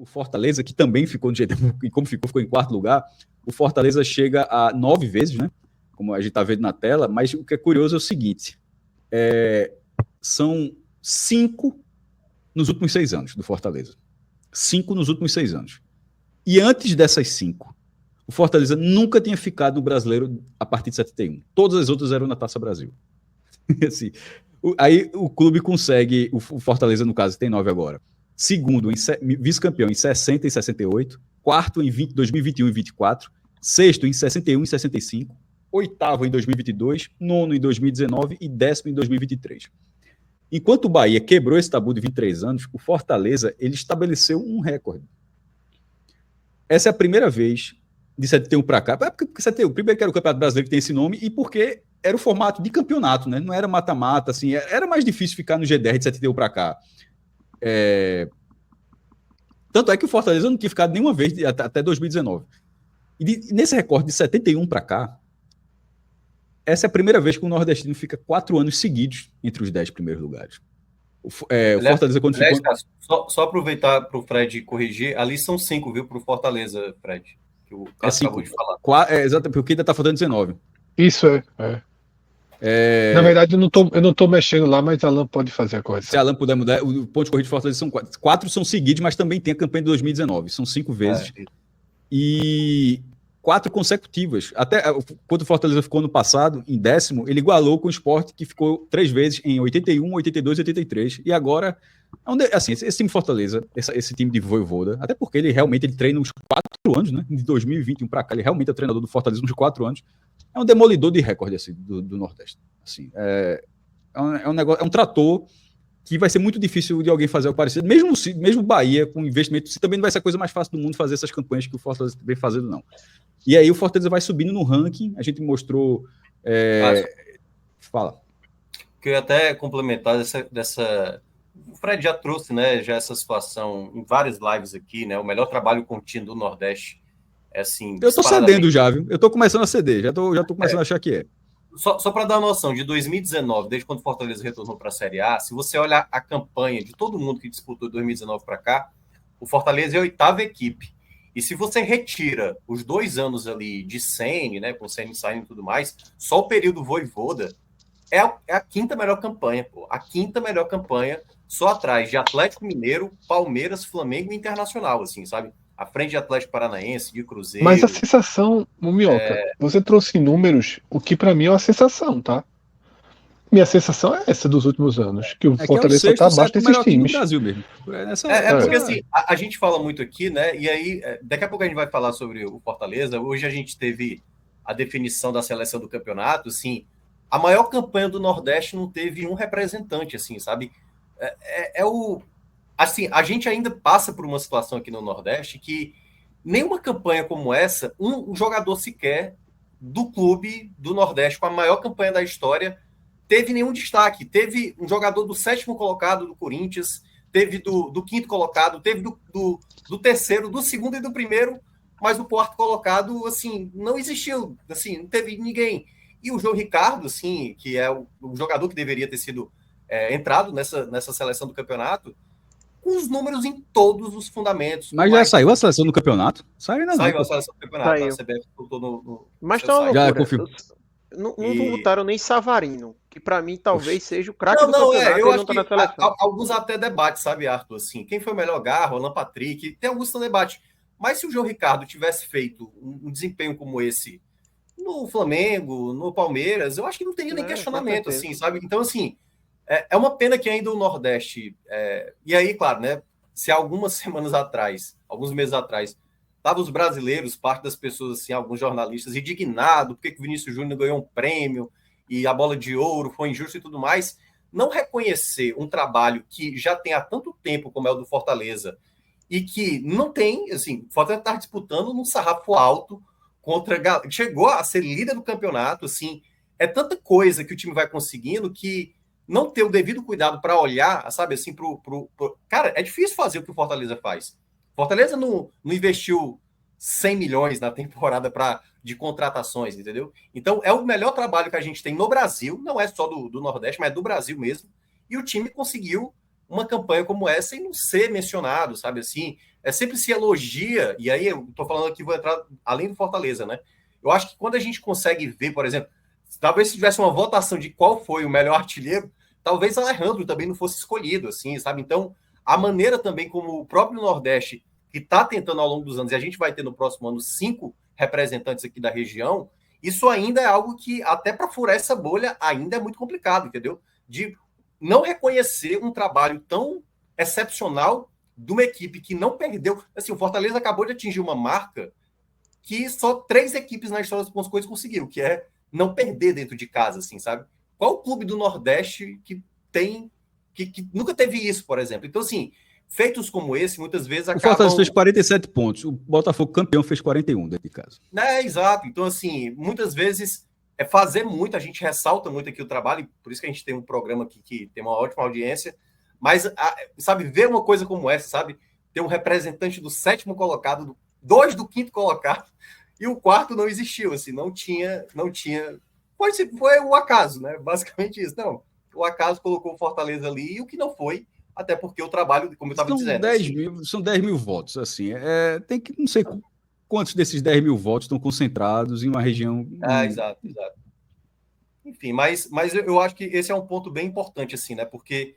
o Fortaleza, que também ficou do jeito e como ficou em quarto lugar, o Fortaleza chega a 9 vezes, né? Como a gente está vendo na tela, mas o que é curioso é o seguinte: são 5 nos últimos 6 anos do Fortaleza. 5 nos últimos 6 anos. E antes dessas 5, o Fortaleza nunca tinha ficado no Brasileiro a partir de 71. Todas as outras eram na Taça Brasil. Assim, aí o clube consegue, o Fortaleza, no caso, tem 9 agora. Segundo, vice-campeão em 60 e 68. Quarto em 2021 e 24. Sexto em 61 e 65. Oitavo em 2022. Nono em 2019 e 10º em 2023. Enquanto o Bahia quebrou esse tabu de 23 anos, o Fortaleza ele estabeleceu um recorde. Essa é a primeira vez de 71 para cá. Porque 71, primeiro que era o Campeonato Brasileiro que tem esse nome e porque era o formato de campeonato, né? Não era mata-mata, assim, era mais difícil ficar no G10 de 71 para cá. Tanto é que o Fortaleza não tinha ficado nenhuma vez até 2019. E nesse recorde de 71 para cá, essa é a primeira vez que o nordestino fica 4 anos seguidos entre os 10 primeiros lugares. O Fortaleza, quando ficou... Só aproveitar para o Fred corrigir, ali são 5, viu, para o Fortaleza, Fred, que o Cássio acabou de falar. Exatamente, porque ainda está faltando 19. Isso Na verdade, eu não tô mexendo lá, mas Alan pode fazer a correção. Se Alan puder mudar, o ponto de corrida de Fortaleza são 4. 4 são seguidos, mas também tem a campanha de 2019. São 5 vezes. E 4 consecutivas. Até quando o Fortaleza ficou no passado, em 10º, ele igualou com o Sport, que ficou 3 vezes em 81, 82 e 83. E agora, assim, esse time Fortaleza, esse time de Vojvoda, até porque ele realmente treina uns 4 anos, né? De 2021 para cá, ele realmente é o treinador do Fortaleza uns 4 anos. É um demolidor de recorde assim, do Nordeste. Assim, um negócio, é um trator que vai ser muito difícil de alguém fazer algo parecido. Mesmo Bahia, com investimento, também não vai ser a coisa mais fácil do mundo fazer essas campanhas que o Fortaleza vem fazendo, não. E aí o Fortaleza vai subindo no ranking. A gente mostrou... Fala. Que eu ia até complementar dessa... O Fred já trouxe, né, já essa situação em várias lives aqui, né? O melhor trabalho contínuo do Nordeste. Assim, eu tô cedendo já, viu? Eu tô começando a ceder, já tô começando a achar que é. Só para dar uma noção, de 2019, desde quando o Fortaleza retornou para a Série A, se você olhar a campanha de todo mundo que disputou de 2019 para cá, o Fortaleza é a 8ª equipe. E se você retira os 2 anos ali de Ceni, né, com Ceni saindo e tudo mais, só o período Vojvoda é a 5ª melhor campanha, pô. A 5ª melhor campanha, só atrás de Atlético Mineiro, Palmeiras, Flamengo e Internacional, assim, sabe? À frente de Atlético Paranaense, de Cruzeiro. Mas a sensação, Mumioca, você trouxe números, o que pra mim é uma sensação, tá? Minha sensação é essa dos últimos anos, que o Fortaleza está abaixo desses times. Do Brasil mesmo. Porque assim, a gente fala muito aqui, né? E aí, daqui a pouco a gente vai falar sobre o Fortaleza. Hoje a gente teve a definição da seleção do campeonato, assim, a maior campanha do Nordeste não teve um representante, assim, sabe? Assim, a gente ainda passa por uma situação aqui no Nordeste que nenhuma campanha como essa, um jogador sequer do clube do Nordeste com a maior campanha da história teve nenhum destaque. Teve um jogador do 7º colocado do Corinthians, teve do 5º colocado, teve do 3º, do 2º e do 1º, mas o 4º colocado, assim, não existiu, assim, não teve ninguém. E o João Ricardo, assim, que é o jogador que deveria ter sido entrado nessa seleção do campeonato, com os números em todos os fundamentos. Mas já saiu a seleção do campeonato? Saiu a seleção do campeonato. A CBF botou no mas tá uma loucura. Não E... botaram nem Savarino, que pra mim talvez seja o craque do campeonato. Eu acho que alguns até debate, sabe, Arthur? Assim, quem foi o melhor Garro, Alan Patrick, tem alguns debate. Mas se o João Ricardo tivesse feito um desempenho como esse no Flamengo, no Palmeiras, eu acho que não teria nem questionamento, assim, sabe? Então, assim, é uma pena que ainda o Nordeste... E aí, claro, né? Se alguns meses atrás, estavam os brasileiros, parte das pessoas, assim, alguns jornalistas, indignados, porque o Vinícius Júnior ganhou um prêmio e a bola de ouro foi injusto e tudo mais, não reconhecer um trabalho que já tem há tanto tempo, como é o do Fortaleza, e que não tem, assim, o Fortaleza está disputando num sarrafo alto contra... Chegou a ser líder do campeonato, assim, é tanta coisa que o time vai conseguindo que não ter o devido cuidado para olhar, sabe, assim, Cara, é difícil fazer o que o Fortaleza faz. Fortaleza não investiu 100 milhões na temporada de contratações, entendeu? Então, é o melhor trabalho que a gente tem no Brasil, não é só do Nordeste, mas do Brasil mesmo, e o time conseguiu uma campanha como essa e não ser mencionado, sabe assim? sempre se elogia, e aí eu tô falando aqui, vou entrar além do Fortaleza, né? Eu acho que quando a gente consegue ver, por exemplo, talvez se tivesse uma votação de qual foi o melhor artilheiro, talvez Alejandro também não fosse escolhido, assim, sabe? Então, a maneira também como o próprio Nordeste, que está tentando ao longo dos anos, e a gente vai ter no próximo ano 5 representantes aqui da região, isso ainda é algo que, até para furar essa bolha, ainda é muito complicado, entendeu? De não reconhecer um trabalho tão excepcional de uma equipe que não perdeu. Assim, o Fortaleza acabou de atingir uma marca que só 3 equipes na história dos pontos corridos conseguiram, que é não perder dentro de casa, assim, sabe? Qual clube do Nordeste que tem que nunca teve isso, por exemplo? Então, assim, feitos como esse, muitas vezes acabam... O Fortaleza fez 47 pontos, o Botafogo campeão fez 41 dentro de casa. Exato. Então, assim, muitas vezes é fazer muito, a gente ressalta muito aqui o trabalho, por isso que a gente tem um programa aqui que tem uma ótima audiência, mas, sabe, ver uma coisa como essa, sabe? Ter um representante do 7º colocado, 2 do 5º colocado, e o 4º não existiu, assim, não tinha... Foi o acaso, né? Basicamente isso. Não, o acaso colocou o Fortaleza ali, e o que não foi, até porque o trabalho, como eu estava dizendo... 10 mil, são 10 mil votos, assim, tem que, não sei quantos desses 10 mil votos estão concentrados em uma região... Exato. Enfim, mas eu acho que esse é um ponto bem importante, assim, né? Porque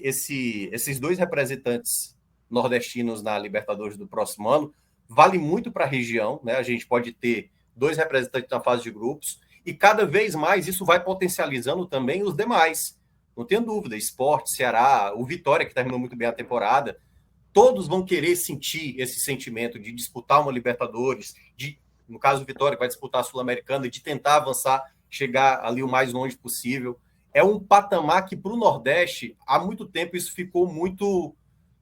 esses 2 representantes nordestinos na Libertadores do próximo ano vale muito para a região, né? A gente pode ter 2 representantes na fase de grupos e cada vez mais isso vai potencializando também os demais. Não tenho dúvida, Sport, Ceará, o Vitória, que terminou muito bem a temporada, todos vão querer sentir esse sentimento de disputar uma Libertadores, no caso do Vitória, que vai disputar a Sul-Americana, de tentar avançar, chegar ali o mais longe possível. É um patamar que, para o Nordeste, há muito tempo isso ficou muito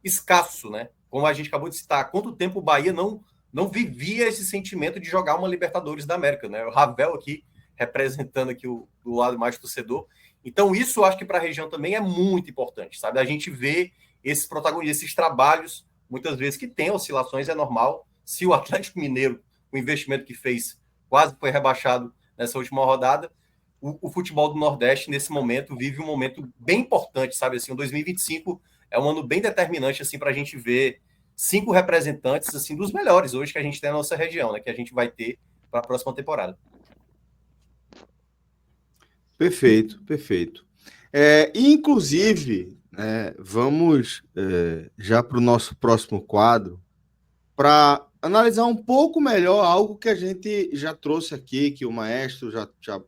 escasso, né? Como a gente acabou de citar, há quanto tempo o Bahia não vivia esse sentimento de jogar uma Libertadores da América, né? O Ravel aqui, representando aqui do lado mais torcedor. Então, isso eu acho que para a região também é muito importante, sabe? A gente vê esses protagonistas, esses trabalhos, muitas vezes que tem oscilações, é normal. Se o Atlético Mineiro, o investimento que fez, quase foi rebaixado nessa última rodada, o futebol do Nordeste, nesse momento, vive um momento bem importante, sabe? Assim, o 2025 é um ano bem determinante, assim, para a gente ver 5 representantes, assim, dos melhores hoje que a gente tem na nossa região, né? Que a gente vai ter para a próxima temporada. Perfeito. Inclusive, vamos já para o nosso próximo quadro para analisar um pouco melhor algo que a gente já trouxe aqui, que o Maestro já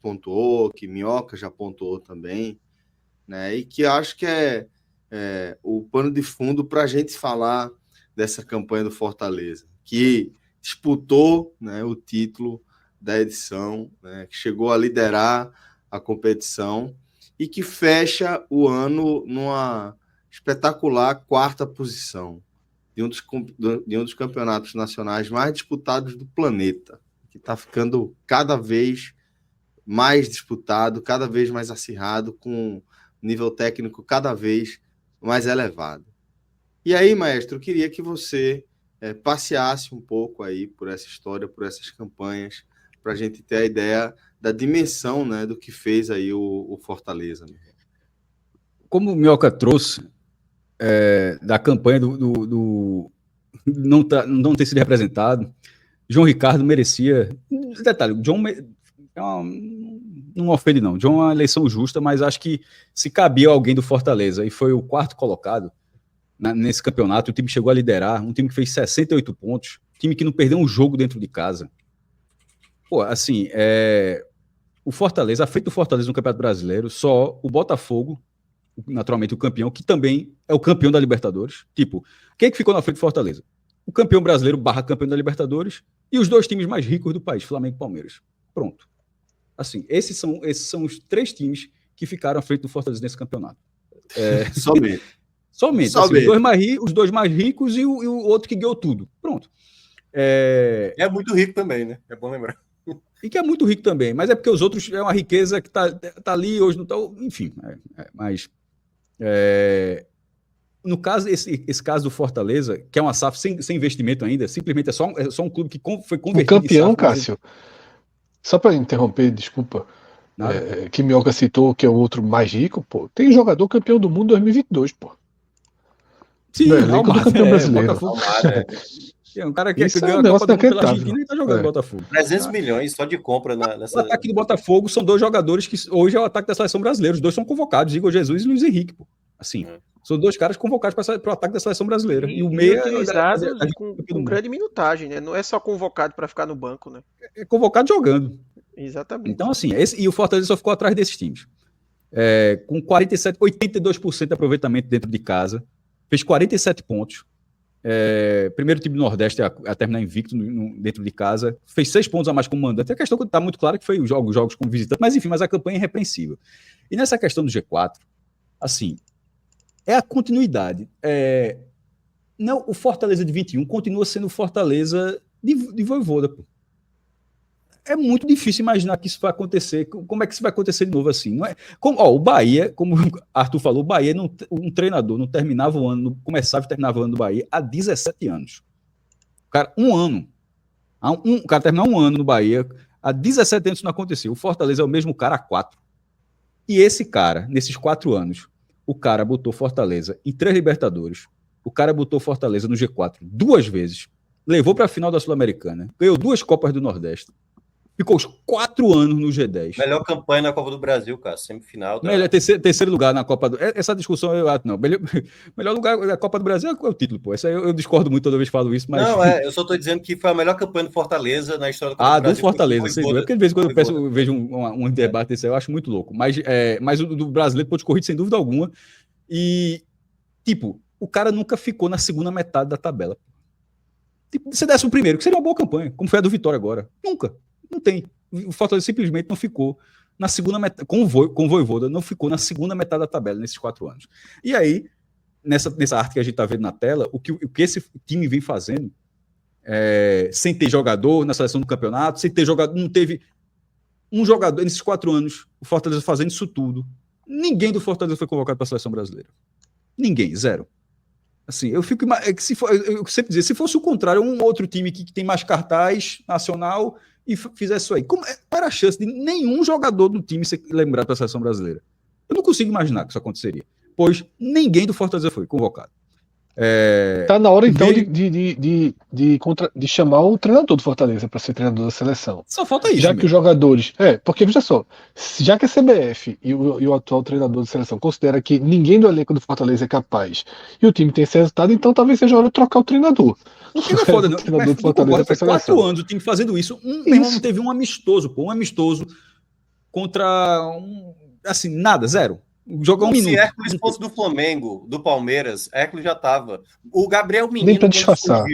pontuou, que Minhoca já pontuou também, né? E que acho que é o pano de fundo para a gente falar dessa campanha do Fortaleza, que disputou, né, o título da edição, né, que chegou a liderar a competição e que fecha o ano numa espetacular 4ª posição de um dos campeonatos nacionais mais disputados do planeta, que está ficando cada vez mais disputado, cada vez mais acirrado, com nível técnico cada vez mais elevado. E aí, Maestro, eu queria que você passeasse um pouco aí por essa história, por essas campanhas, para a gente ter a ideia da dimensão, né, do que fez aí o Fortaleza. Como o Minhoca trouxe da campanha do não ter sido representado, João Ricardo merecia... Detalhe, John não ofende não, John é uma eleição justa, mas acho que se cabia alguém do Fortaleza, e foi o 4º colocado nesse campeonato, o time chegou a liderar, um time que fez 68 pontos, time que não perdeu um jogo dentro de casa. Pô, assim, o Fortaleza, à frente do Fortaleza no Campeonato Brasileiro, só o Botafogo, naturalmente o campeão, que também é o campeão da Libertadores. Tipo, quem é que ficou na frente do Fortaleza? O campeão brasileiro / campeão da Libertadores e os 2 times mais ricos do país, Flamengo e Palmeiras. Pronto. Assim, esses são os 3 times que ficaram à frente do Fortaleza nesse campeonato. Somente. Assim, os 2 mais ricos e o outro que ganhou tudo. Pronto. É muito rico também, né? É bom lembrar. E que é muito rico também, mas é porque os outros é uma riqueza que tá ali, hoje não está. Enfim, mas no caso, esse caso do Fortaleza, que é uma SAF sem investimento ainda, simplesmente é só um clube que foi convertido. O campeão, Cássio, só para interromper, desculpa, que Minhoca citou que é o outro mais rico, pô, tem jogador campeão do mundo 2022, pô. Sim, do elenco do campeão brasileiro. Botafogo. É um cara que Isso ganhou é um a Copa do Mundo pela negócio Argentina e tá jogando no Botafogo. 300 milhões só de compra O nessa. ataque do Botafogo são dois jogadores que hoje é o ataque da seleção brasileira. Os dois são convocados, Igor Jesus e Luiz Henrique. Pô. Assim, são dois caras convocados para o ataque da seleção brasileira. E o meia utilizados com grande minutagem, né? Não é só convocado para ficar no banco, né? É convocado jogando. Exatamente. Então, assim, e o Fortaleza só ficou atrás desses times. Com 82% de aproveitamento dentro de casa. Fez 47 pontos. Primeiro time do Nordeste a terminar invicto dentro de casa. Fez 6 pontos a mais como mandante. A questão que está muito clara que foi os jogos como visitante. Mas, enfim, a campanha é irrepreensível. E nessa questão do G4, assim, é a continuidade. Não, o Fortaleza de 21 continua sendo o Fortaleza de Vojvoda, pô. É muito difícil imaginar que isso vai acontecer. Como é que isso vai acontecer de novo assim? Não é, o Bahia, como o Arthur falou, o Bahia, um treinador não terminava o ano, começava e terminava o ano do Bahia há 17 anos. Cara, um ano. O cara terminar um ano no Bahia, há 17 anos isso não aconteceu. O Fortaleza é o mesmo cara há 4. E esse cara, nesses 4 anos, o cara botou Fortaleza em 3 Libertadores. O cara botou Fortaleza no G4 2 vezes. Levou para a final da Sul-Americana. Ganhou 2 Copas do Nordeste. Ficou os 4 anos no G10. Melhor campanha na Copa do Brasil, cara. Semifinal. Terceiro lugar na Copa do... Essa discussão eu acho, não. Melhor lugar da Copa do Brasil é o título, pô. Essa eu discordo muito toda vez que falo isso, mas... Não, eu só estou dizendo que foi a melhor campanha do Fortaleza na história da Copa do Brasil. Do Fortaleza, sem dúvida. Porque de vez em quando eu vejo um debate desse aí, eu acho muito louco. Mas o do brasileiro, ponto de corrida, sem dúvida alguma. E, tipo, o cara nunca ficou na segunda metade da tabela. Tipo, se desse o primeiro, que seria uma boa campanha, como foi a do Vitória agora. Nunca. Não tem. O Fortaleza simplesmente não ficou na segunda metade, com o Vojvoda, não ficou na segunda metade da tabela nesses 4 anos. E aí, nessa arte que a gente está vendo na tela, o que esse time vem fazendo, sem ter jogador na seleção do campeonato, sem ter jogador, não teve um jogador nesses 4 anos, o Fortaleza fazendo isso tudo. Ninguém do Fortaleza foi convocado para a seleção brasileira. Ninguém, zero. Assim, eu sempre dizia, se fosse o contrário, um outro time que tem mais cartaz nacional e fizesse isso aí. Qual era a chance de nenhum jogador do time ser lembrado para a seleção brasileira? Eu não consigo imaginar que isso aconteceria, pois ninguém do Fortaleza foi convocado. Tá na hora, então, de chamar o treinador do Fortaleza para ser treinador da seleção. Só falta isso. Já mesmo. que os jogadores... porque, veja só, já que a CBF e o atual treinador da seleção considera que ninguém do elenco do Fortaleza é capaz e o time tem esse resultado, então talvez seja a hora de trocar o treinador. O que não é foda, não. Treinador do Fortaleza Faz 4 anos o time fazendo isso. Não teve um amistoso, pô. Um amistoso contra assim, nada, zero. Jogou 1 minuto. Se Hércules fosse do Flamengo, do Palmeiras, Hércules já tava. O Gabriel Menino, nem pra disfarçar.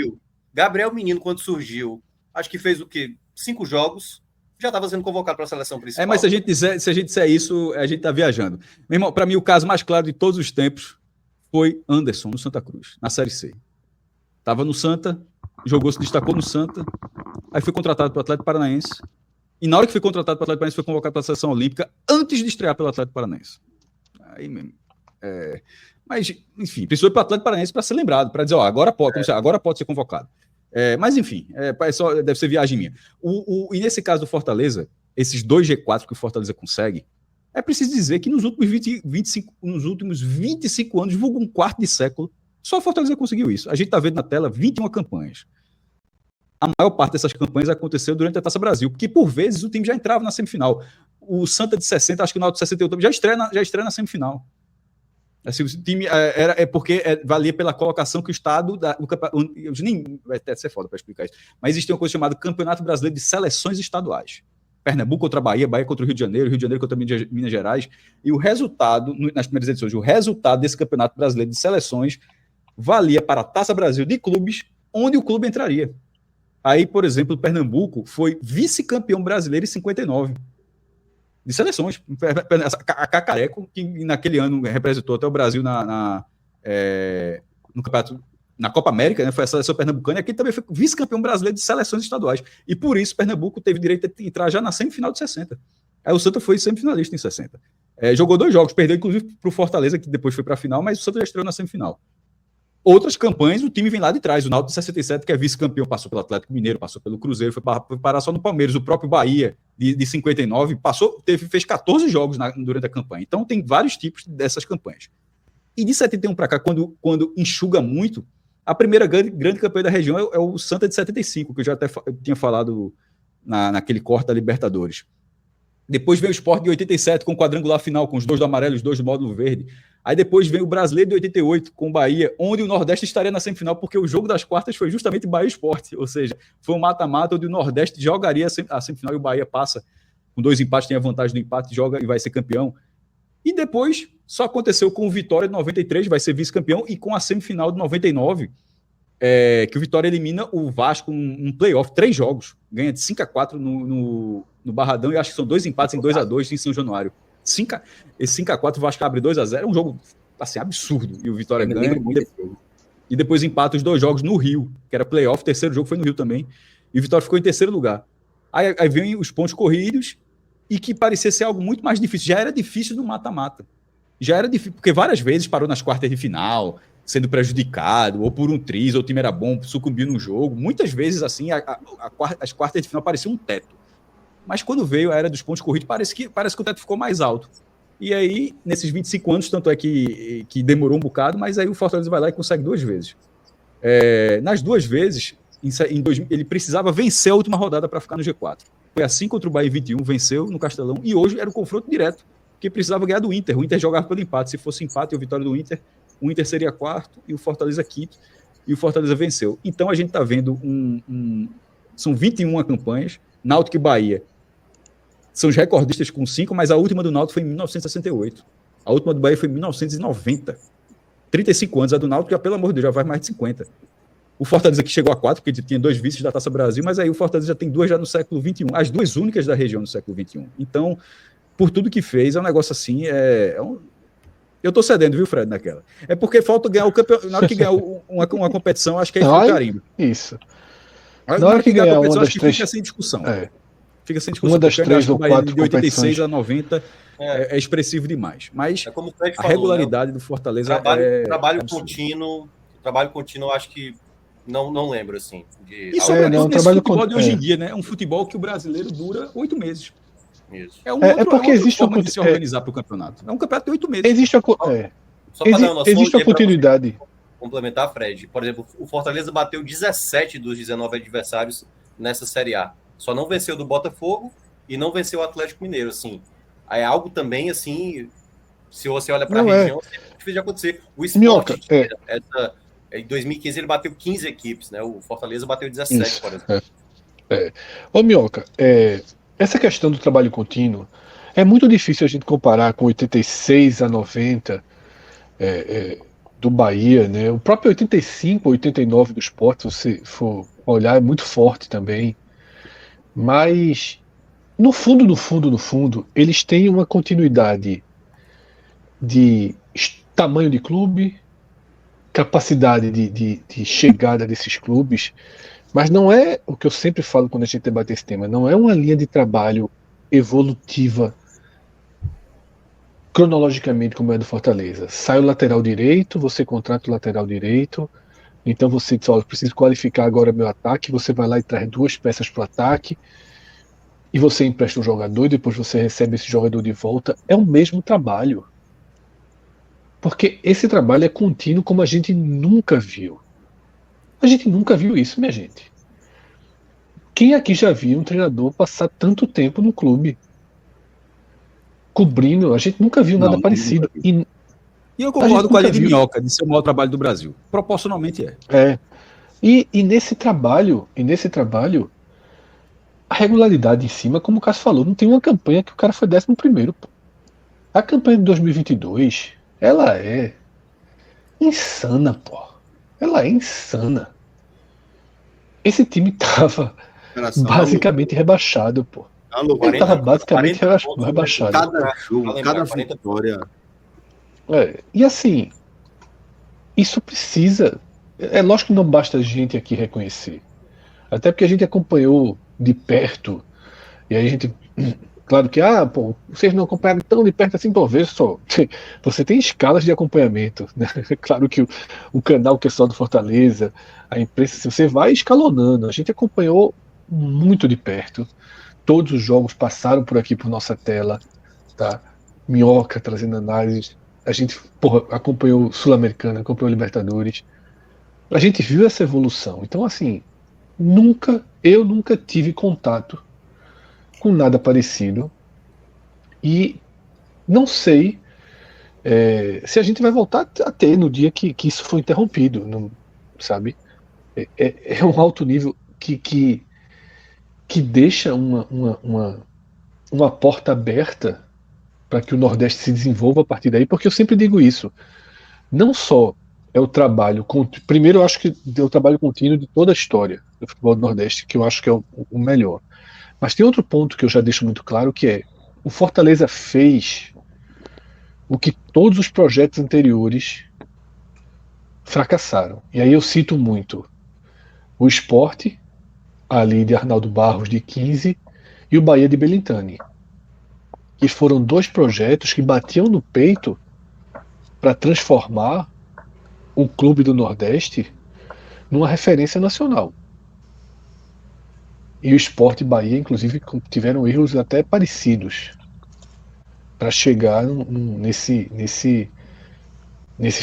Gabriel Menino, quando surgiu, acho que fez o quê? 5 jogos, já estava sendo convocado para a seleção principal. Mas se a gente disser isso, a gente tá viajando. Meu irmão, para mim, o caso mais claro de todos os tempos foi Anderson, no Santa Cruz, na Série C. Tava no Santa, se destacou no Santa, aí foi contratado para o Atlético Paranaense, e na hora que foi contratado para o Atlético Paranaense, foi convocado para a seleção olímpica antes de estrear pelo Atlético Paranaense. Aí mesmo. Mas, enfim, precisou ir para o Atlético Paranaense para ser lembrado, para dizer, agora pode ser convocado. Mas, enfim, deve ser viagem minha. E nesse caso do Fortaleza, esses 2 G4 que o Fortaleza consegue, é preciso dizer que nos últimos 25 anos, vulgo um quarto de século, só o Fortaleza conseguiu isso. A gente está vendo na tela 21 campanhas. A maior parte dessas campanhas aconteceu durante a Taça Brasil, porque por vezes o time já entrava na semifinal. O Santa de 60, acho que o Náutico de 68 já estreia na semifinal. Assim, o time porque valia pela colocação que o Estado do campeonato. Vai até ser foda para explicar isso. Mas existe uma coisa chamada Campeonato Brasileiro de Seleções Estaduais. Pernambuco contra Bahia, Bahia contra o Rio de Janeiro contra Minas Gerais. E o resultado, nas primeiras edições, o resultado desse Campeonato Brasileiro de Seleções valia para a Taça Brasil de clubes, onde o clube entraria. Aí, por exemplo, o Pernambuco foi vice-campeão brasileiro em 59. De seleções. A Cacareco, que naquele ano representou até o Brasil no campeonato, na Copa América, né, foi a seleção pernambucana, e aqui também foi vice-campeão brasileiro de seleções estaduais. E por isso Pernambuco teve direito a entrar já na semifinal de 60. Aí o Santa foi semifinalista em 60. Jogou 2 jogos, perdeu inclusive para o Fortaleza, que depois foi para a final, mas o Santa já estreou na semifinal. Outras campanhas, o time vem lá de trás. O Náutico de 67, que é vice-campeão, passou pelo Atlético Mineiro, passou pelo Cruzeiro, foi parar só no Palmeiras. O próprio Bahia, de 59, fez 14 jogos durante a campanha. Então, tem vários tipos dessas campanhas. E de 71 para cá, quando enxuga muito, a primeira grande campanha da região é o Santa de 75, que eu já até tinha falado naquele corte da Libertadores. Depois vem o Sport de 87, com o quadrangular final, com os 2 do amarelo e os 2 do módulo verde. Aí depois vem o Brasileiro de 88, com o Bahia, onde o Nordeste estaria na semifinal, porque o jogo das quartas foi justamente Bahia e Sport. Ou seja, foi um mata-mata onde o Nordeste jogaria a semifinal e o Bahia passa com 2 empates, tem a vantagem do empate, joga e vai ser campeão. E depois só aconteceu com o Vitória de 93, vai ser vice-campeão, e com a semifinal de 99, que o Vitória elimina o Vasco um playoff, 3 jogos, ganha de 5-4 no Barradão, e acho que são 2 empates em 2-2 em São Januário. Esse 5-4, o Vasco abre 2-0, é um jogo assim, absurdo, e o Vitória ganha, e depois empata os 2 jogos no Rio, que era playoff, o terceiro jogo foi no Rio também, e o Vitória ficou em terceiro lugar. Aí vem os pontos corridos, e que parecia ser algo muito mais difícil, já era difícil no mata-mata, já era difícil, porque várias vezes parou nas quartas de final, sendo prejudicado, ou por um triz, ou o time era bom, sucumbiu no jogo. Muitas vezes, assim, as quartas de final pareciam um teto. Mas quando veio a era dos pontos corridos, parece que o teto ficou mais alto. E aí, nesses 25 anos, tanto é que demorou um bocado, mas aí o Fortaleza vai lá e consegue 2 vezes. Nas 2 vezes, ele precisava vencer a última rodada para ficar no G4. Foi assim contra o Bahia em 21, venceu no Castelão, e hoje era o confronto direto, porque precisava ganhar do Inter. O Inter jogava pelo empate. Se fosse empate e a vitória do Inter, o Inter seria 4º e o Fortaleza 5º, e o Fortaleza venceu. Então a gente está vendo são 21 campanhas, Náutico e Bahia são os recordistas com 5, mas a última do Náutico foi em 1968. A última do Bahia foi em 1990. 35 anos, a do Náutico já, pelo amor de Deus, já faz mais de 50. O Fortaleza que chegou a 4, porque tinha 2 vices da Taça Brasil, mas aí o Fortaleza já tem 2 já no século XXI, as 2 únicas da região no século XXI. Então, por tudo que fez, é um negócio assim, eu tô cedendo, viu, Fred, naquela. É porque falta ganhar o campeonato. Na hora que ganhar uma competição, acho que aí fica o carimbo. Isso. Na hora que ganhar a competição, acho que fica sem discussão. Fica sem discussão. Uma das 3 ou 4 de 86 a 90 é expressivo demais. Mas como o Fred a falou, regularidade do Fortaleza trabalho contínuo, acho que não lembro, assim. E sobretudo nesse futebol de hoje em dia, né? É um futebol que o brasileiro dura 8 meses. Isso. Porque existe forma de se organizar para o campeonato. É um campeonato de 8 meses. Existe a continuidade. Complementar, Fred. Por exemplo, o Fortaleza bateu 17 dos 19 adversários nessa Série A. Só não venceu do Botafogo e não venceu o Atlético Mineiro, assim. É algo também, assim, se você olha para a região, é difícil de acontecer. O Sport, em 2015, ele bateu 15 equipes, né? O Fortaleza bateu 17, isso, por exemplo. Ô, Minhoca, essa questão do trabalho contínuo é muito difícil a gente comparar com 86 a 90 do Bahia, né? O próprio 85, 89 do Sport, se você for olhar, é muito forte também. Mas, no fundo, eles têm uma continuidade de tamanho de clube, capacidade de chegada desses clubes, mas não é o que eu sempre falo quando a gente debate esse tema, não é uma linha de trabalho evolutiva cronologicamente como é do Fortaleza. Sai o lateral direito, você contrata o lateral direito, então você diz, preciso qualificar agora meu ataque, você vai lá e traz 2 peças para o ataque, e você empresta um jogador, e depois você recebe esse jogador de volta. É o mesmo trabalho. Porque esse trabalho é contínuo como a gente nunca viu. A gente nunca viu isso, minha gente. Quem aqui já viu um treinador passar tanto tempo no clube? Cobrindo, a gente nunca viu nada parecido. E eu concordo com a linha de Minhoca, de ser o maior trabalho do Brasil. Proporcionalmente E nesse trabalho, a regularidade em cima, como o Cássio falou, não tem uma campanha que o cara foi 11º. A campanha de 2022, ela é insana, pô. Ela é insana. Esse time tava basicamente rebaixado, pô. Ele tava basicamente rebaixado. Cada jogo, cada vitória. E assim, isso precisa... É lógico que não basta a gente aqui reconhecer. Até porque a gente acompanhou de perto, e aí a gente... Claro que, vocês não acompanharam tão de perto assim, talvez só. Você tem escalas de acompanhamento, né? Claro que o canal que é só do Fortaleza, a imprensa, você vai escalonando. A gente acompanhou muito de perto. Todos os jogos passaram por aqui por nossa tela, tá? Minhoca trazendo análises. a gente acompanhou Sul-Americana, acompanhou Libertadores, a gente viu essa evolução. Então, assim, eu nunca tive contato com nada parecido e não sei se a gente vai voltar a ter no dia que isso foi interrompido, não, sabe? É um alto nível que deixa uma porta aberta para que o Nordeste se desenvolva a partir daí, porque eu sempre digo isso, não só é o trabalho, primeiro eu acho que é o trabalho contínuo de toda a história do futebol do Nordeste, que eu acho que é o melhor, mas tem outro ponto que eu já deixo muito claro, que é, o Fortaleza fez o que todos os projetos anteriores fracassaram, e aí eu cito muito o Sport, ali de Arnaldo Barros de 15, e o Bahia de Belintani, que foram dois projetos que batiam no peito para transformar o clube do Nordeste numa referência nacional. E o Sport e Bahia, inclusive, tiveram erros até parecidos para chegar nesse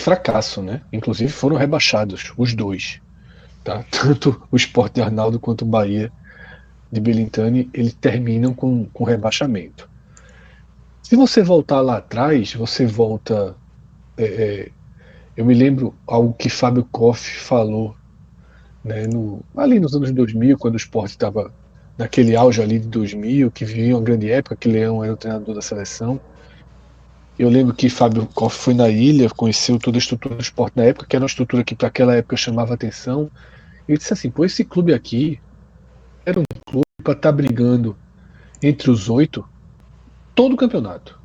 fracasso, né? Inclusive foram rebaixados os dois, tá? Tanto o Sport de Arnaldo quanto o Bahia de Belintani, eles terminam com rebaixamento. Se você voltar lá atrás, você volta. Eu me lembro algo que Fábio Koff falou, né, ali nos anos 2000, quando o Sport estava naquele auge ali de 2000, que vivia uma grande época, que Leão era o treinador da seleção. Eu lembro que Fábio Koff foi na ilha, conheceu toda a estrutura do Sport na época, que era uma estrutura que para aquela época chamava atenção. E ele disse assim: pô, esse clube aqui era um clube para estar brigando entre os 8 todo o campeonato.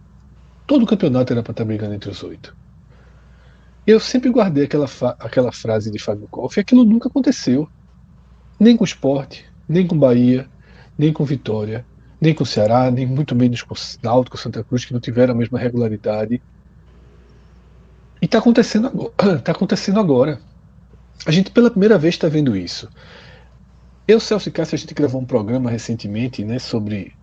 Todo o campeonato era para estar brigando entre os 8. E eu sempre guardei aquela frase de Fábio Koff, e aquilo nunca aconteceu. Nem com o Sport, nem com o Bahia, nem com o Vitória, nem com o Ceará, nem muito menos com o Náutico, Santa Cruz, que não tiveram a mesma regularidade. E está acontecendo agora. Tá acontecendo agora. A gente pela primeira vez está vendo isso. Eu, Celso e Cássio, a gente gravou um programa recentemente, né, sobre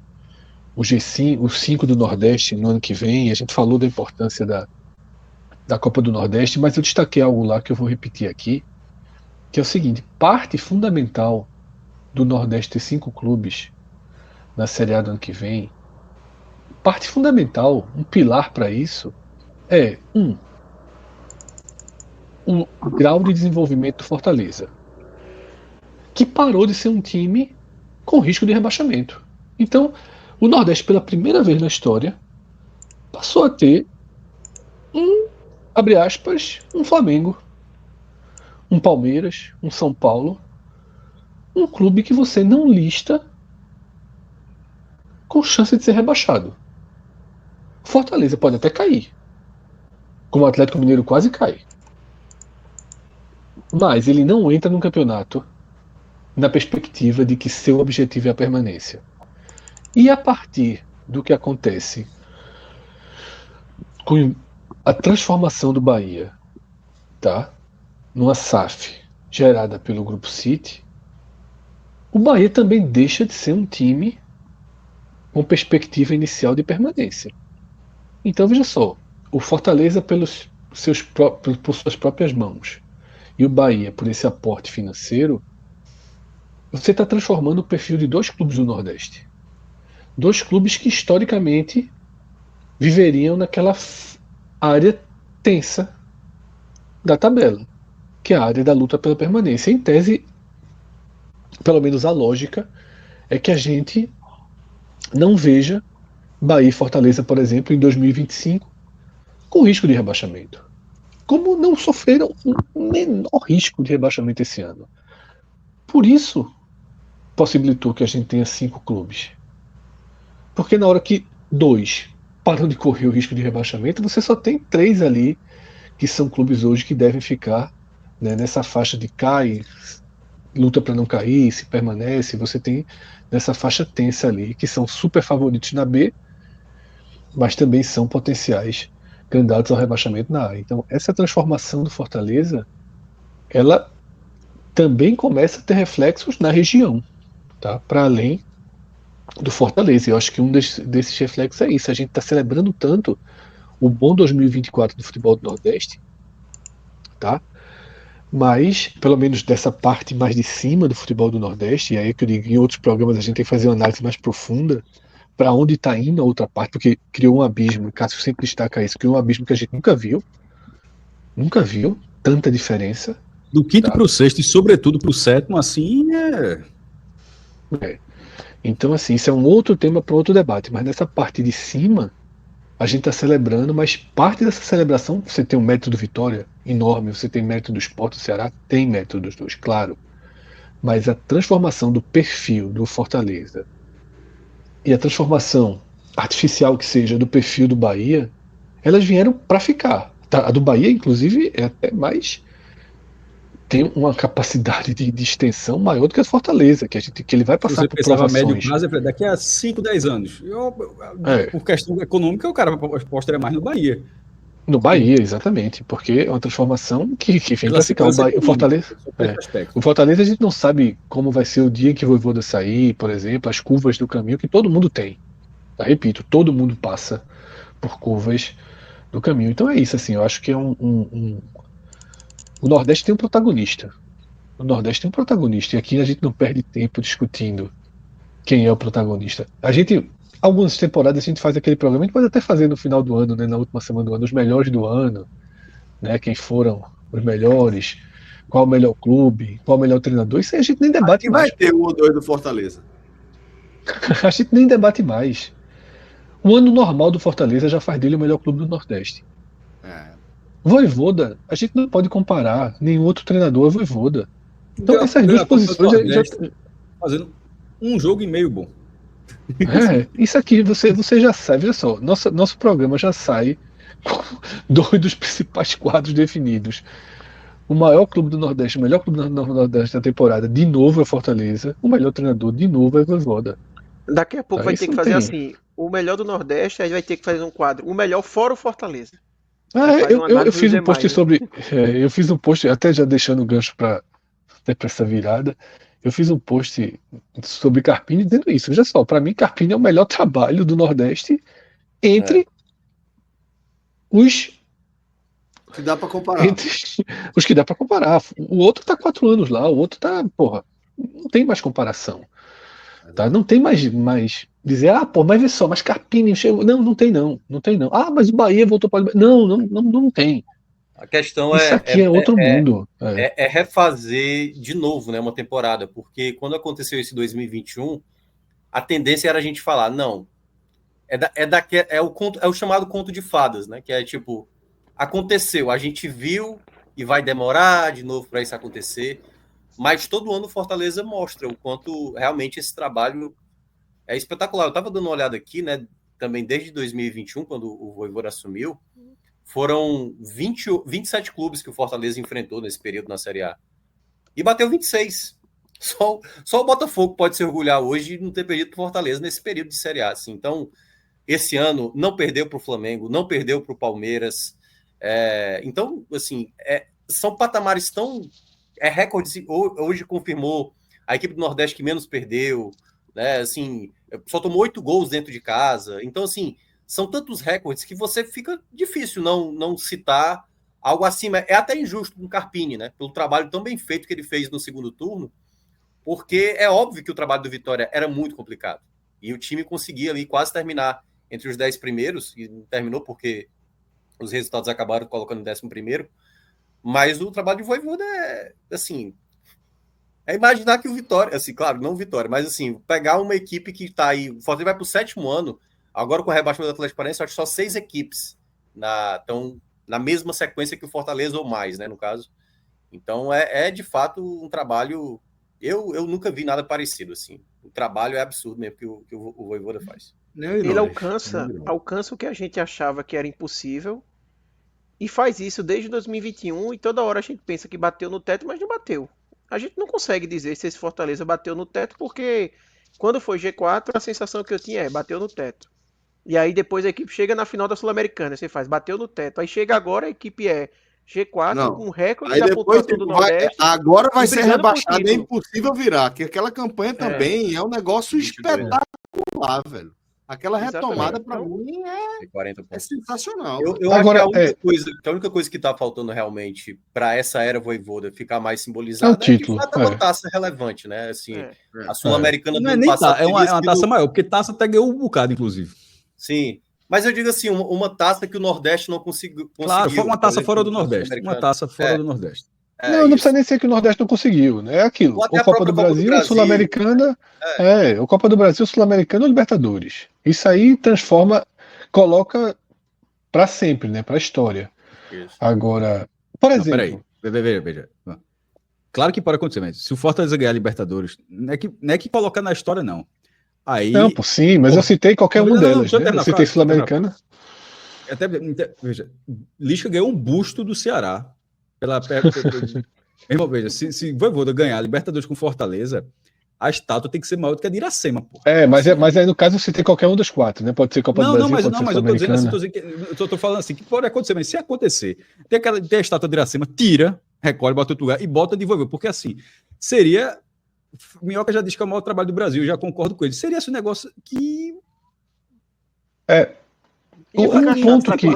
o G5, os 5 do Nordeste no ano que vem, e a gente falou da importância da Copa do Nordeste, mas eu destaquei algo lá que eu vou repetir aqui, que é o seguinte: parte fundamental do Nordeste ter 5 clubes na Série A do ano que vem, parte fundamental, um pilar para isso, é o grau de desenvolvimento do Fortaleza, que parou de ser um time com risco de rebaixamento. Então, o Nordeste, pela primeira vez na história, passou a ter abre aspas, um Flamengo, um Palmeiras, um São Paulo, um clube que você não lista com chance de ser rebaixado. Fortaleza pode até cair, como o Atlético Mineiro quase cai, mas ele não entra no campeonato na perspectiva de que seu objetivo é a permanência. E a partir do que acontece com a transformação do Bahia, tá, numa SAF gerada pelo Grupo City, o Bahia também deixa de ser um time com perspectiva inicial de permanência. Então veja só, o Fortaleza por suas próprias mãos e o Bahia por esse aporte financeiro, você está transformando o perfil de 2 clubes do Nordeste. 2 clubes que historicamente viveriam naquela área tensa da tabela, que é a área da luta pela permanência. Em tese, pelo menos a lógica é que a gente não veja Bahia e Fortaleza, por exemplo, em 2025 com risco de rebaixamento, como não sofreram um menor risco de rebaixamento esse ano. Por isso possibilitou que a gente tenha 5 clubes, porque na hora que 2 param de correr o risco de rebaixamento, você só tem 3 ali que são clubes hoje que devem ficar, né, nessa faixa de cai, luta para não cair, se permanece. Você tem nessa faixa tensa ali, que são super favoritos na B, mas também são potenciais candidatos ao rebaixamento na A. Então essa transformação do Fortaleza, ela também começa a ter reflexos na região, tá? Para além do Fortaleza. Eu acho que um desses reflexos é isso. A gente está celebrando tanto o bom 2024 do futebol do Nordeste, tá? Mas, pelo menos dessa parte mais de cima do futebol do Nordeste, e aí que eu digo, em outros programas a gente tem que fazer uma análise mais profunda para onde está indo a outra parte, porque criou um abismo, e Cássio sempre destaca isso, criou um abismo que a gente nunca viu tanta diferença. Do quinto Tá. para o sexto e, sobretudo, para o sétimo, assim, Então, assim, isso é um outro tema para outro debate, mas nessa parte de cima, a gente está celebrando, mas parte dessa celebração, você tem um mérito do Vitória enorme, você tem mérito do Sport do Ceará, tem mérito dos dois, claro. Mas a transformação do perfil do Fortaleza e a transformação artificial que seja do perfil do Bahia, elas vieram para ficar. A do Bahia, inclusive, é até mais... tem uma capacidade de extensão maior do que a Fortaleza, que ele vai passar você por pensava a provações. médio prazo, daqui a 5, 10 anos. Por questão econômica, o cara apostaria mais no Bahia. No Bahia, exatamente, porque é uma transformação que vem para ficar. O Fortaleza a gente não sabe como vai ser o dia em que o Vojvoda sair, por exemplo, as curvas do caminho que todo mundo tem. Eu repito, todo mundo passa por curvas do caminho. Então é isso, assim, eu acho que é o Nordeste tem um protagonista. O Nordeste tem um protagonista, e aqui a gente não perde tempo discutindo quem é o protagonista. Algumas temporadas a gente faz aquele programa, a gente pode até fazer no final do ano, né, na última semana do ano, os melhores do ano, né, quem foram os melhores, qual o melhor clube, qual o melhor treinador, isso aí a gente nem debate Aqui mais. Vai ter o 2 do Fortaleza. A gente nem debate mais. O ano normal do Fortaleza já faz dele o melhor clube do Nordeste. Vojvoda, a gente não pode comparar nenhum outro treinador a Vojvoda. Então essas duas posições já fazendo um jogo e meio bom. Isso aqui você já sabe, olha só, nosso programa já sai com 2 dos principais quadros definidos. O maior clube do Nordeste, o melhor clube do Nordeste da temporada, de novo é Fortaleza. O melhor treinador, de novo, é Vojvoda. Daqui a pouco vai ter que fazer assim, o melhor do Nordeste, aí vai ter que fazer um quadro, o melhor fora o Fortaleza. Eu fiz um post sobre. Eu fiz um post, até já deixando o gancho para essa virada. Eu fiz um post sobre Carpini dizendo isso. Veja só, para mim, Carpini é o melhor trabalho do Nordeste entre os. Que dá para comparar. Entre os que dá para comparar. O outro tá 4 anos lá, o outro tá. Porra, não tem mais comparação. Tá? Não tem mais dizer, mas vê só, mas Carpini chegou. Não tem não. Não tem não. Mas o Bahia voltou para. Não tem. A questão Isso aqui é outro mundo. É refazer de novo, né, uma temporada, porque quando aconteceu esse 2021, a tendência era a gente falar, não, é o chamado conto de fadas, né, que é tipo, aconteceu, a gente viu e vai demorar de novo para isso acontecer, mas todo ano o Fortaleza mostra o quanto realmente esse trabalho é espetacular. Eu estava dando uma olhada aqui, né, também desde 2021, quando o Vojvoda assumiu, foram 27 clubes que o Fortaleza enfrentou nesse período na Série A. E bateu 26. Só o Botafogo pode se orgulhar hoje de não ter perdido para o Fortaleza nesse período de Série A. Assim. Então, esse ano não perdeu para o Flamengo, não perdeu para o Palmeiras. Então, assim, são patamares tão... recordes. Hoje confirmou a equipe do Nordeste que menos perdeu. Né? Assim, só tomou 8 gols dentro de casa. Então, assim... São tantos recordes que você fica difícil não citar algo acima. É até injusto com o Carpini, né? Pelo trabalho tão bem feito que ele fez no segundo turno, porque é óbvio que o trabalho do Vitória era muito complicado. E o time conseguia ali quase terminar entre os 10 primeiros, e não terminou porque os resultados acabaram colocando em 11º. Mas o trabalho de Vojvoda é imaginar que o Vitória, assim, claro, não o Vitória, mas assim, pegar uma equipe que está aí, o Fortaleza vai para o 7º ano. Agora, com o rebaixamento do Atlético Paranaense, acho que só 6 equipes estão na mesma sequência que o Fortaleza ou mais, né, no caso. Então, de fato um trabalho... Eu nunca vi nada parecido, assim. O trabalho é absurdo mesmo que o Vojvoda faz. Ele alcança o que a gente achava que era impossível e faz isso desde 2021 e toda hora a gente pensa que bateu no teto, mas não bateu. A gente não consegue dizer se esse Fortaleza bateu no teto porque quando foi G4, a sensação que eu tinha bateu no teto. E aí depois a equipe chega na final da Sul-Americana, você faz, bateu no teto. Aí chega agora, a equipe é G4, com recorde da pontuação do Nordeste. Agora vai ser rebaixado, é impossível virar, que aquela campanha também é um negócio espetacular, velho. Aquela retomada, Exatamente. para mim, Tem 40 é pontos. sensacional. Eu Agora, acho que a única coisa que está faltando realmente para essa era Vojvoda ficar mais É o simbolizada de título. fato uma taça relevante, né? Assim, É. a Sul-Americana do Não é ano nem passado taça, é teria uma sido- taça maior, porque taça até ganhou um bocado, inclusive. Sim, mas eu digo assim, uma taça que o Nordeste não conseguiu. Claro, foi uma por taça exemplo, fora do na Nordeste. Uma Sul-Americana. taça fora do Nordeste. Não precisa Isso. nem ser que o Nordeste não conseguiu, né? É aquilo. Ou até Ou a Copa do própria Copa do Brasil, Brasil. Sul-Americana. Ou Copa do Brasil, Sul-Americana ou Libertadores. Isso aí transforma, coloca para sempre, né? Para a história. Isso. Agora, por Não, exemplo. peraí, veja. Claro que pode acontecer, mas se o Fortaleza ganhar a Libertadores, não é que colocar na história, não. Aí. Não, por sim, mas eu citei qualquer uma delas, né? Eu citei Sul-Americana. Veja, Lisca ganhou um busto do Ceará. Irmão, veja, se Vojvoda ganhar a Libertadores com Fortaleza, a estátua tem que ser maior do que a de Iracema, pô. Mas aí no caso eu citei qualquer um dos quatro, né? Pode ser Copa do Brasil, pode ser mas eu tô dizendo assim, Sul-Americana. eu tô falando assim, que pode acontecer, mas se acontecer, tem a estátua de Iracema, tira, recolhe, bota em outro lugar e bota de Vojvoda, porque assim, seria. Minhoca já disse que é o maior trabalho do Brasil, já concordo com ele. Seria esse um negócio que. Um ponto que.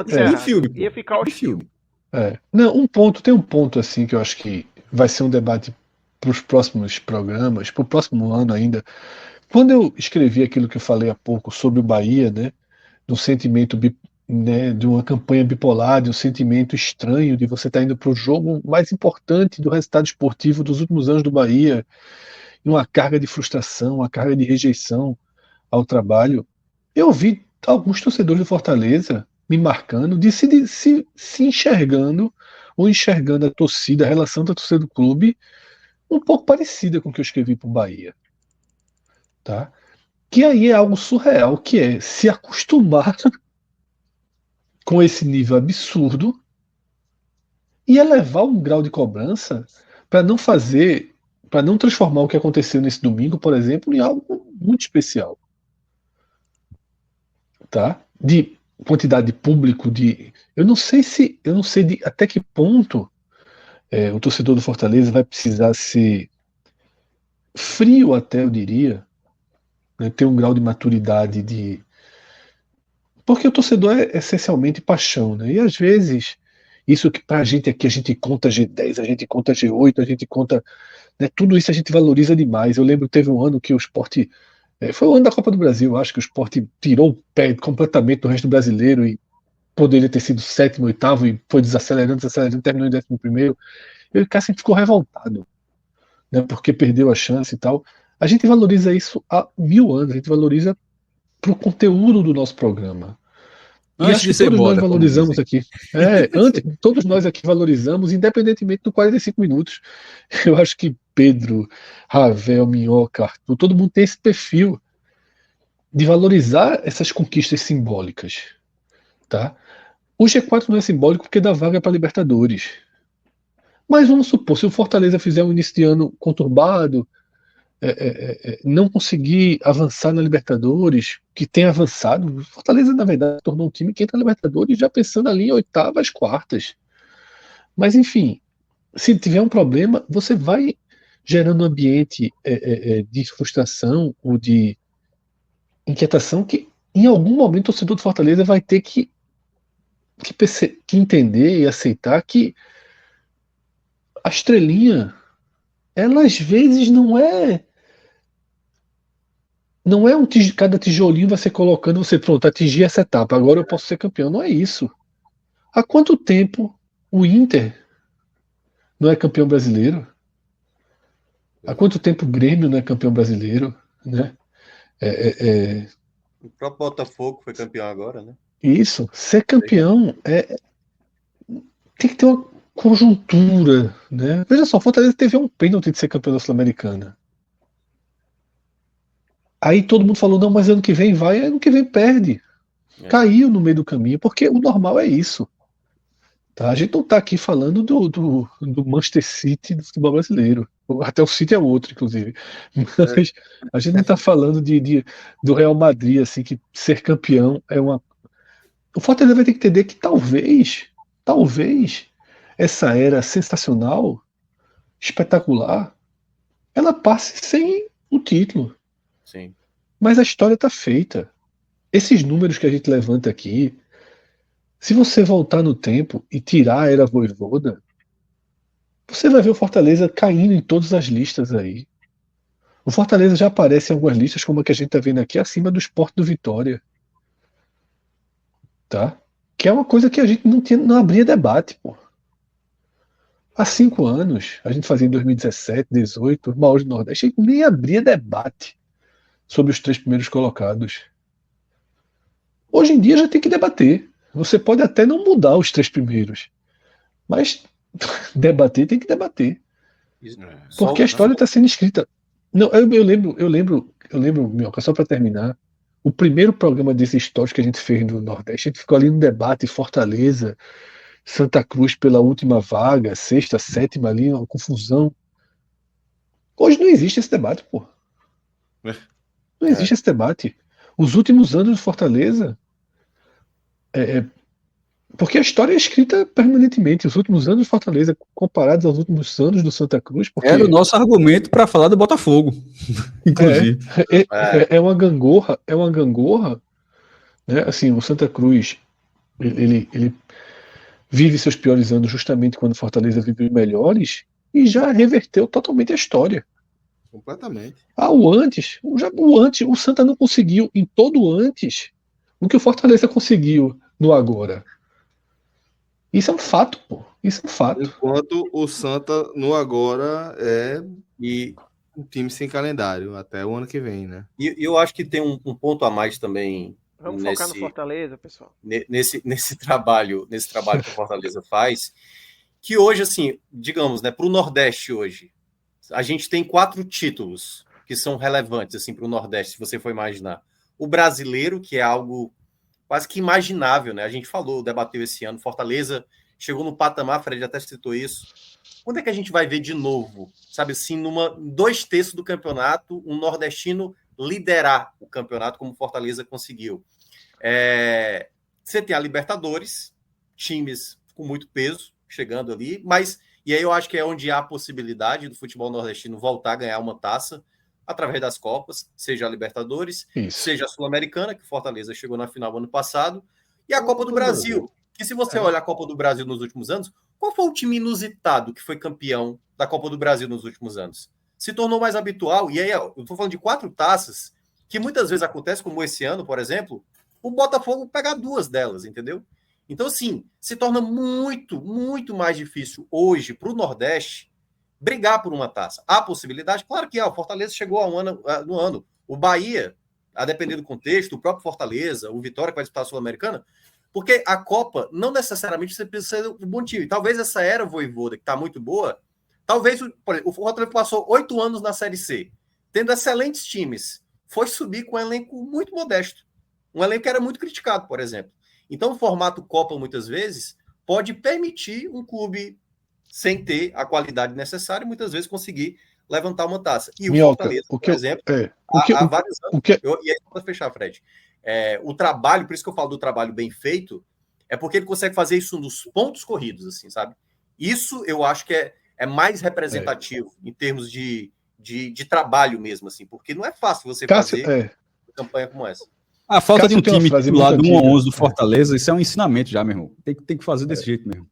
Ia ficar hostil. Não, tem um ponto assim que eu acho que vai ser um debate para os próximos programas, para o próximo ano ainda. Quando eu escrevi aquilo que eu falei há pouco sobre o Bahia, né, do sentimento, né, de uma campanha bipolar, de um sentimento estranho de você estar indo para o jogo mais importante do resultado esportivo dos últimos anos do Bahia, e uma carga de frustração, uma carga de rejeição ao trabalho, eu vi alguns torcedores do Fortaleza me marcando, se enxergando ou enxergando a torcida, a relação da torcida do clube um pouco parecida com o que eu escrevi para o Bahia. Tá? Que aí é algo surreal, que é se acostumar com esse nível absurdo e elevar um grau de cobrança para não transformar o que aconteceu nesse domingo, por exemplo, em algo muito especial. Tá? De quantidade de público, eu não sei até que ponto o torcedor do Fortaleza vai precisar ser frio, até eu diria, né, ter um grau de maturidade porque o torcedor é essencialmente paixão, né? E às vezes isso que pra gente aqui a gente conta G10, a gente conta G8, a gente conta, né, tudo isso a gente valoriza demais. Eu lembro que teve um ano que o Sport foi o ano da Copa do Brasil, eu acho que o Sport tirou o pé completamente do resto do brasileiro e poderia ter sido sétimo, oitavo e foi desacelerando, terminou em 11º. Eu e Cássio ficou revoltado, né, porque perdeu a chance e tal. A gente valoriza isso há 1000 anos, a gente valoriza pro conteúdo do nosso programa. E Antes acho de que ser todos moda, nós como valorizamos dizem. aqui. Todos nós aqui valorizamos, independentemente do 45 minutos. Eu acho que Pedro, Ravel, Minhoca, Arthur, todo mundo tem esse perfil de valorizar essas conquistas simbólicas. Tá? O G4 não é simbólico porque dá vaga para Libertadores. Mas vamos supor, se o Fortaleza fizer um início de ano conturbado, não conseguir avançar na Libertadores, que tem avançado, o Fortaleza, na verdade, tornou um time que entra na Libertadores já pensando ali em oitavas, quartas. Mas, enfim, se tiver um problema, você vai gerando um ambiente de frustração ou de inquietação que, em algum momento, o torcedor do Fortaleza vai ter que entender e aceitar que a estrelinha, ela às vezes não é cada tijolinho vai ser colocando, você pronto, atingir essa etapa, agora eu posso ser campeão. Não é isso. Há quanto tempo o Inter não é campeão brasileiro? Há quanto tempo o Grêmio não é campeão brasileiro? Né? O próprio Botafogo foi campeão agora, né? Isso, ser campeão tem que ter uma conjuntura. Né? Veja só, Fortaleza teve um pênalti de ser campeão da Sul-Americana. Aí todo mundo falou, não, mas ano que vem vai, ano que vem perde. Caiu no meio do caminho, porque o normal é isso. Tá? A gente não está aqui falando do Manchester City do futebol brasileiro. Até o City é outro, inclusive. Mas a gente não está falando do Real Madrid, assim, que ser campeão é uma. O Fortaleza vai ter que entender que talvez, essa era sensacional, espetacular, ela passe sem o título. Sim. Mas a história está feita. esses números que a gente levanta aqui, se você voltar no tempo e tirar a era Vojvoda, você vai ver o Fortaleza caindo em todas as listas aí. O Fortaleza já aparece em algumas listas, como a que a gente está vendo aqui, acima do Sport do Vitória. Tá? Que é uma coisa que a gente não abria debate, pô. Há 5 anos, a gente fazia em 2017, 2018, os maiores do Nordeste, a gente nem abria debate sobre os 3 primeiros colocados. Hoje em dia já tem que debater. Você pode até não mudar os 3 primeiros, mas debater tem que debater. Porque a história está sendo escrita. Não, eu lembro, Minhoca, só para terminar, o primeiro programa desses históricos que a gente fez no Nordeste, a gente ficou ali no debate Fortaleza, Santa Cruz pela última vaga, sexta, sétima ali, uma confusão. Hoje não existe esse debate, pô. Não existe esse debate. Os últimos anos do Fortaleza, porque a história é escrita permanentemente. Os últimos anos do Fortaleza, comparados aos últimos anos do Santa Cruz. Porque era o nosso argumento para falar do Botafogo, inclusive. É uma gangorra, né? Assim, o Santa Cruz, ele vive seus piores anos justamente quando o Fortaleza vive os melhores e já reverteu totalmente a história. Completamente. O Santa não conseguiu em todo o antes o que o Fortaleza conseguiu no agora. Isso é um fato, pô. Isso é um fato. Enquanto o Santa no agora é um time sem calendário até o ano que vem, né? E eu acho que tem um ponto a mais também. Vamos focar no Fortaleza, pessoal. Nesse trabalho que o Fortaleza faz, que hoje, assim, digamos, né, para o Nordeste hoje, a gente tem 4 títulos que são relevantes assim, para o Nordeste, se você for imaginar. O brasileiro, que é algo quase que imaginável, né? A gente debateu esse ano, Fortaleza chegou no patamar, Fred até citou isso. Quando é que a gente vai ver de novo, sabe assim, 2/3 do campeonato, um nordestino liderar o campeonato como Fortaleza conseguiu? Você tem a Libertadores, times com muito peso chegando ali, mas e aí eu acho que é onde há a possibilidade do futebol nordestino voltar a ganhar uma taça através das Copas, seja a Libertadores, seja a Sul-Americana, que Fortaleza chegou na final ano passado, e a Copa do Brasil, que se você olhar a Copa do Brasil nos últimos anos, qual foi o time inusitado que foi campeão da Copa do Brasil nos últimos anos? Se tornou mais habitual, e aí eu estou falando de 4 taças, que muitas vezes acontece, como esse ano, por exemplo, o Botafogo pegar 2 delas, entendeu? Então, assim, se torna muito, muito mais difícil hoje para o Nordeste brigar por uma taça. Há possibilidade? Claro que o Fortaleza chegou no ano. O Bahia, a depender do contexto, o próprio Fortaleza, o Vitória que vai disputar a Sul-Americana, porque a Copa não necessariamente você precisa ser um bom time. Talvez essa era Vojvoda, que está muito boa, talvez, por exemplo, o Fortaleza passou 8 anos na Série C, tendo excelentes times, foi subir com um elenco muito modesto. Um elenco que era muito criticado, por exemplo. Então, o formato Copa, muitas vezes, pode permitir um clube sem ter a qualidade necessária, muitas vezes conseguir levantar uma taça. E o Fortaleza, por exemplo, há vários anos... E aí, para fechar, Fred, o trabalho, por isso que eu falo do trabalho bem feito, é porque ele consegue fazer isso nos pontos corridos, assim, sabe? Isso eu acho que é mais representativo em termos de trabalho mesmo, assim, porque não é fácil você fazer uma campanha como essa. A falta de um time titular do 1 a 11 do Fortaleza, isso é um ensinamento já, meu irmão. Tem que fazer desse jeito mesmo.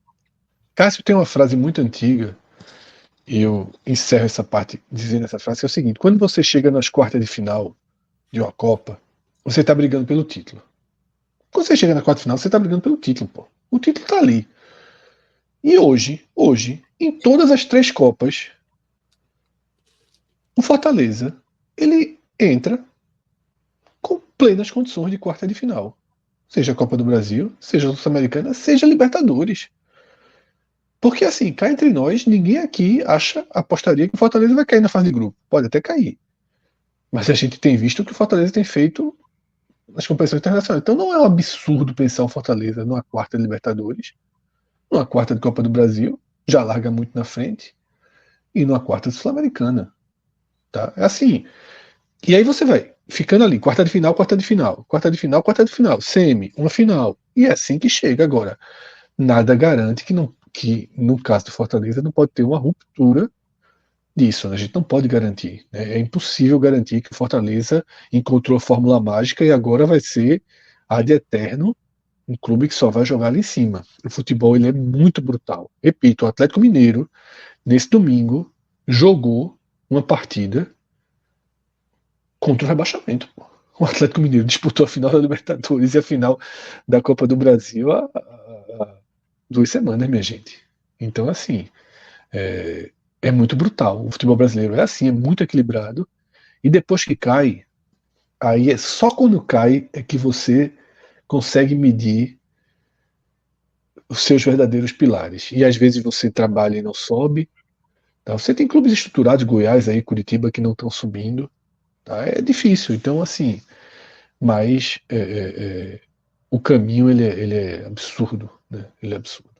Cássio tem uma frase muito antiga, e eu encerro essa parte dizendo essa frase, que é o seguinte: quando você chega nas quartas de final de uma Copa, você tá brigando pelo título. Quando você chega na quarta de final, você tá brigando pelo título, pô. O título tá ali. E hoje, em todas as 3 Copas, o Fortaleza, ele entra com plenas condições de quarta de final. Seja a Copa do Brasil, seja a Sul-Americana, seja a Libertadores. Porque assim, cá entre nós, ninguém aqui apostaria que o Fortaleza vai cair na fase de grupo. Pode até cair. Mas a gente tem visto o que o Fortaleza tem feito nas competições internacionais. Então não é um absurdo pensar o Fortaleza numa quarta de Libertadores, numa quarta de Copa do Brasil, já larga muito na frente, e numa quarta de Sul-Americana. Tá? É assim. E aí você vai ficando ali, quarta de final, quarta de final, quarta de final, quarta de final, semi, uma final. E é assim que chega agora. Nada garante que no caso do Fortaleza não pode ter uma ruptura disso, né? A gente não pode garantir, né? É impossível garantir que o Fortaleza encontrou a fórmula mágica e agora vai ser ad eterno um clube que só vai jogar ali em cima. O futebol ele é muito brutal. Repito, o Atlético Mineiro, nesse domingo, jogou uma partida contra o rebaixamento. Pô. O Atlético Mineiro disputou a final da Libertadores e a final da Copa do Brasil há 2 semanas, minha gente. Então, assim, é muito brutal. O futebol brasileiro é assim, é muito equilibrado. E depois que cai, aí é só quando cai é que você consegue medir os seus verdadeiros pilares. E às vezes você trabalha e não sobe. Tá? Você tem clubes estruturados, Goiás, aí, Curitiba, que não estão subindo. Tá? É difícil. Então, assim, mas o caminho ele é absurdo. Né? Ele é absurdo.